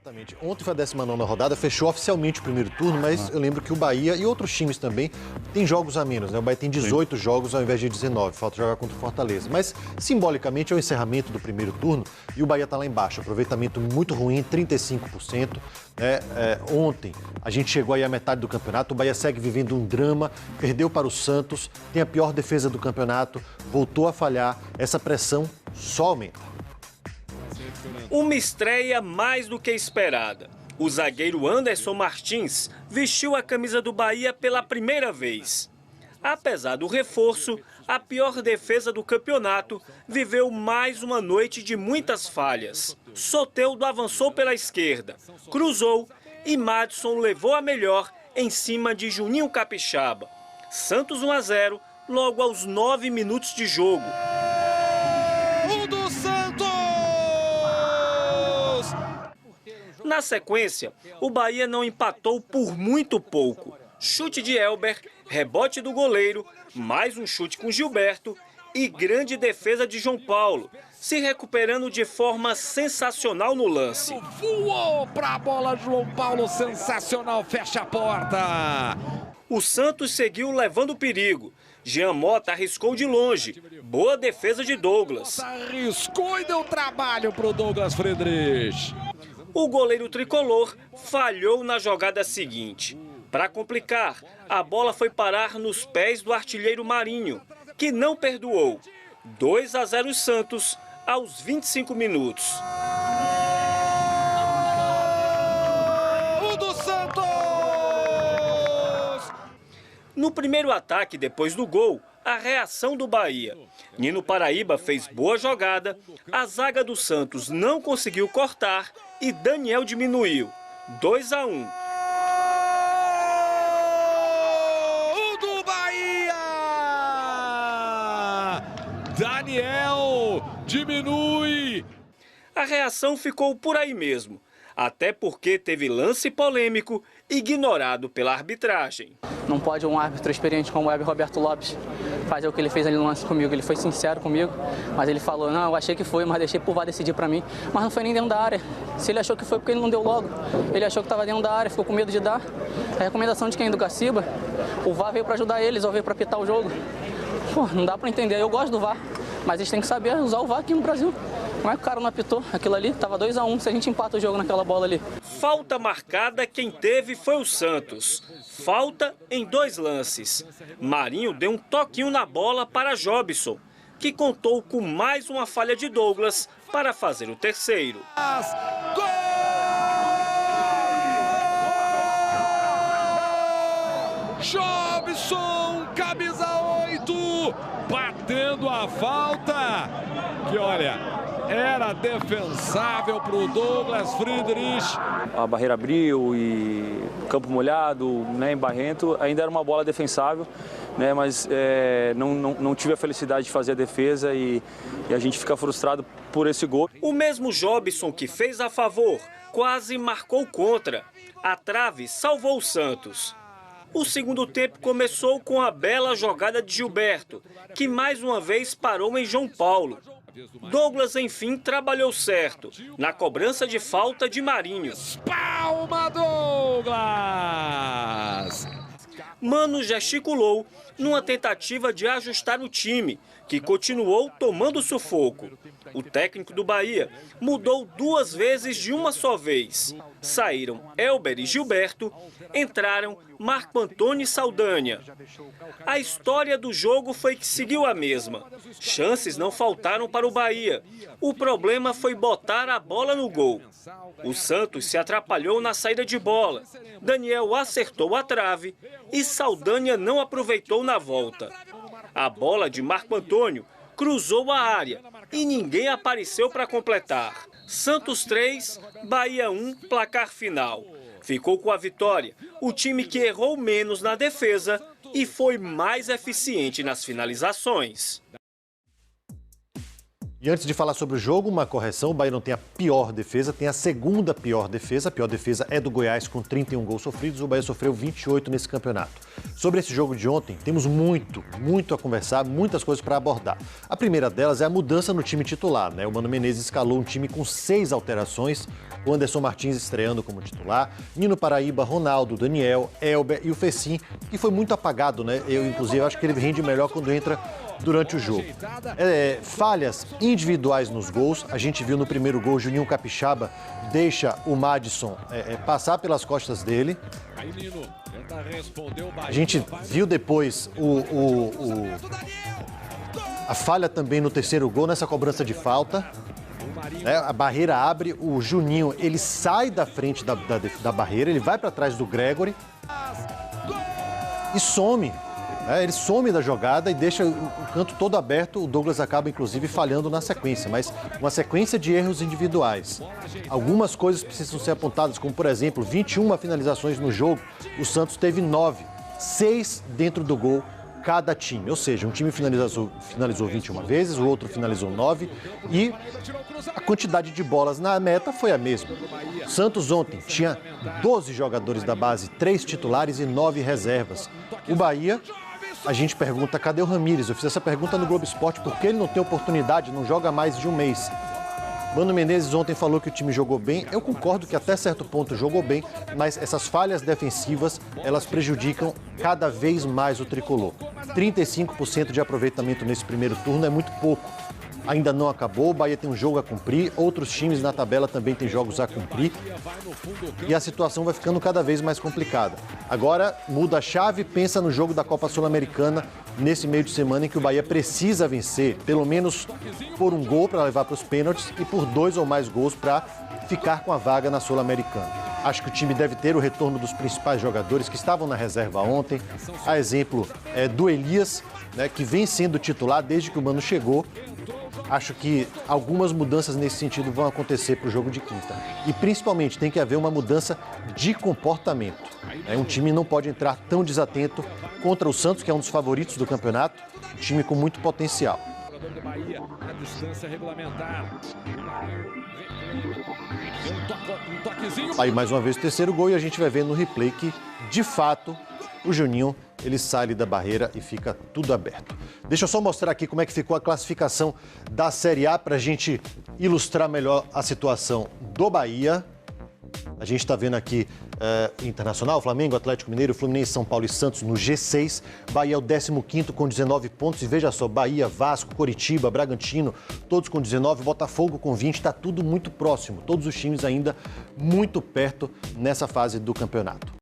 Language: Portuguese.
Exatamente. Ontem foi a 19ª rodada, fechou oficialmente o primeiro turno, mas eu lembro que o Bahia e outros times também têm jogos a menos, né? O Bahia tem 18 jogos ao invés de 19, falta jogar contra o Fortaleza. Mas, simbolicamente, é o encerramento do primeiro turno e o Bahia está lá embaixo. Aproveitamento muito ruim, 35%. Ontem, a gente chegou aí à metade do campeonato, o Bahia segue vivendo um drama, perdeu para o Santos, tem a pior defesa do campeonato, voltou a falhar, essa pressão só aumenta. Uma estreia mais do que esperada. O zagueiro Anderson Martins vestiu a camisa do Bahia pela primeira vez. Apesar do reforço, a pior defesa do campeonato viveu mais uma noite de muitas falhas. Soteldo avançou pela esquerda, cruzou e Madison levou a melhor em cima de Juninho Capixaba. Santos 1-0, logo aos 9 minutos de jogo. Na sequência, o Bahia não empatou por muito pouco. Chute de Elber, rebote do goleiro, mais um chute com Gilberto e grande defesa de João Paulo, se recuperando de forma sensacional no lance. Voou para a bola, João Paulo, sensacional, fecha a porta. O Santos seguiu levando perigo. Jean Mota arriscou de longe. Boa defesa de Douglas. Arriscou e deu trabalho para o Douglas Friedrich. O goleiro tricolor falhou na jogada seguinte. Para complicar, a bola foi parar nos pés do artilheiro Marinho, que não perdoou. 2-0 Santos aos 25 minutos. O do Santos! No primeiro ataque, depois do gol, a reação do Bahia. Nino Paraíba fez boa jogada, a zaga do Santos não conseguiu cortar e Daniel diminuiu. 2-1. O do Bahia! Daniel diminui. A reação ficou por aí mesmo, até porque teve lance polêmico ignorado pela arbitragem. Não pode um árbitro experiente como o Weber Roberto Lopes fazer o que ele fez ali no lance comigo. Ele foi sincero comigo, mas ele falou, não, eu achei que foi, mas deixei pro VAR decidir pra mim. Mas não foi nem dentro da área. Se ele achou que foi, porque ele não deu logo. Ele achou que estava dentro da área, ficou com medo de dar. A recomendação de quem? Do Gaciba. O VAR veio pra ajudar eles, ou veio pra apitar o jogo. Pô, não dá pra entender. Eu gosto do VAR, mas eles têm que saber usar o VAR aqui no Brasil. Como é que o cara não apitou aquilo ali? Tava 2-1, se a gente empata o jogo naquela bola ali. Falta marcada, quem teve foi o Santos. Falta em 2 lances. Marinho deu um toquinho na bola para Jobson, que contou com mais uma falha de Douglas para fazer o terceiro. Jobson, camisa 8, batendo a falta, que olha, era defensável para o Douglas Friedrich. A barreira abriu e campo molhado, né, embarrento, ainda era uma bola defensável, né, mas não tive a felicidade de fazer a defesa e a gente fica frustrado por esse gol. O mesmo Jobson que fez a favor quase marcou contra. A trave salvou o Santos. O segundo tempo começou com a bela jogada de Gilberto, que mais uma vez parou em João Paulo. Douglas, enfim, trabalhou certo, na cobrança de falta de Marinho. Palma, Douglas! Mano gesticulou numa tentativa de ajustar o time, que continuou tomando sufoco. O técnico do Bahia mudou 2 vezes de uma só vez. Saíram Elber e Gilberto, entraram Marco Antônio e Saldanha. A história do jogo foi que seguiu a mesma. Chances não faltaram para o Bahia. O problema foi botar a bola no gol. O Santos se atrapalhou na saída de bola. Daniel acertou a trave e Saldanha não aproveitou na volta. A bola de Marco Antônio cruzou a área e ninguém apareceu para completar. Santos 3, Bahia 1, placar final. Ficou com a vitória o time que errou menos na defesa e foi mais eficiente nas finalizações. E antes de falar sobre o jogo, uma correção, o Bahia não tem a pior defesa, tem a segunda pior defesa. A pior defesa é do Goiás, com 31 gols sofridos. O Bahia sofreu 28 nesse campeonato. Sobre esse jogo de ontem, temos muito a conversar, muitas coisas para abordar. A primeira delas é a mudança no time titular, né? O Mano Menezes escalou um time com 6 alterações, o Anderson Martins estreando como titular, Nino Paraíba, Ronaldo, Daniel, Elber e o Fecim, que foi muito apagado, né? Eu, inclusive, acho que ele rende melhor quando entra durante o jogo. Falhas individuais nos gols. A gente viu no primeiro gol, Juninho Capixaba deixa o Madison passar pelas costas dele. A gente viu depois a falha também no terceiro gol, nessa cobrança de falta. A barreira abre, o Juninho, ele sai da frente da barreira, ele vai para trás do Gregory e some. Ele some da jogada e deixa o canto todo aberto. O Douglas acaba, inclusive, falhando na sequência, mas uma sequência de erros individuais. Algumas coisas precisam ser apontadas, como, por exemplo, 21 finalizações no jogo. O Santos teve 9, 6 dentro do gol cada time. Ou seja, um time finalizou 21 vezes, o outro finalizou 9 e a quantidade de bolas na meta foi a mesma. O Santos ontem tinha 12 jogadores da base, 3 titulares e 9 reservas. O Bahia... A gente pergunta, cadê o Ramírez? Eu fiz essa pergunta no Globo Esporte, porque ele não tem oportunidade, não joga mais de um mês. Mano Menezes ontem falou que o time jogou bem. Eu concordo que até certo ponto jogou bem, mas essas falhas defensivas, elas prejudicam cada vez mais o tricolor. 35% de aproveitamento nesse primeiro turno é muito pouco. Ainda não acabou, o Bahia tem um jogo a cumprir, outros times na tabela também têm jogos a cumprir e a situação vai ficando cada vez mais complicada. Agora muda a chave, pensa no jogo da Copa Sul-Americana nesse meio de semana em que o Bahia precisa vencer, pelo menos por um gol para levar para os pênaltis e por 2 ou mais gols para ficar com a vaga na Sul-Americana. Acho que o time deve ter o retorno dos principais jogadores que estavam na reserva ontem, a exemplo do Elias, né, que vem sendo titular desde que o Mano chegou. Acho que algumas mudanças nesse sentido vão acontecer para o jogo de quinta. E, principalmente, tem que haver uma mudança de comportamento. Um time não pode entrar tão desatento contra o Santos, que é um dos favoritos do campeonato, um time com muito potencial. Aí, mais uma vez, o terceiro gol e a gente vai ver no replay que, de fato, o Juninho, ele sai ali da barreira e fica tudo aberto. Deixa eu só mostrar aqui como é que ficou a classificação da Série A para a gente ilustrar melhor a situação do Bahia. A gente está vendo aqui Internacional, Flamengo, Atlético Mineiro, Fluminense, São Paulo e Santos no G6. Bahia é o 15º com 19 pontos. E veja só, Bahia, Vasco, Coritiba, Bragantino, todos com 19, Botafogo com 20. Está tudo muito próximo. Todos os times ainda muito perto nessa fase do campeonato.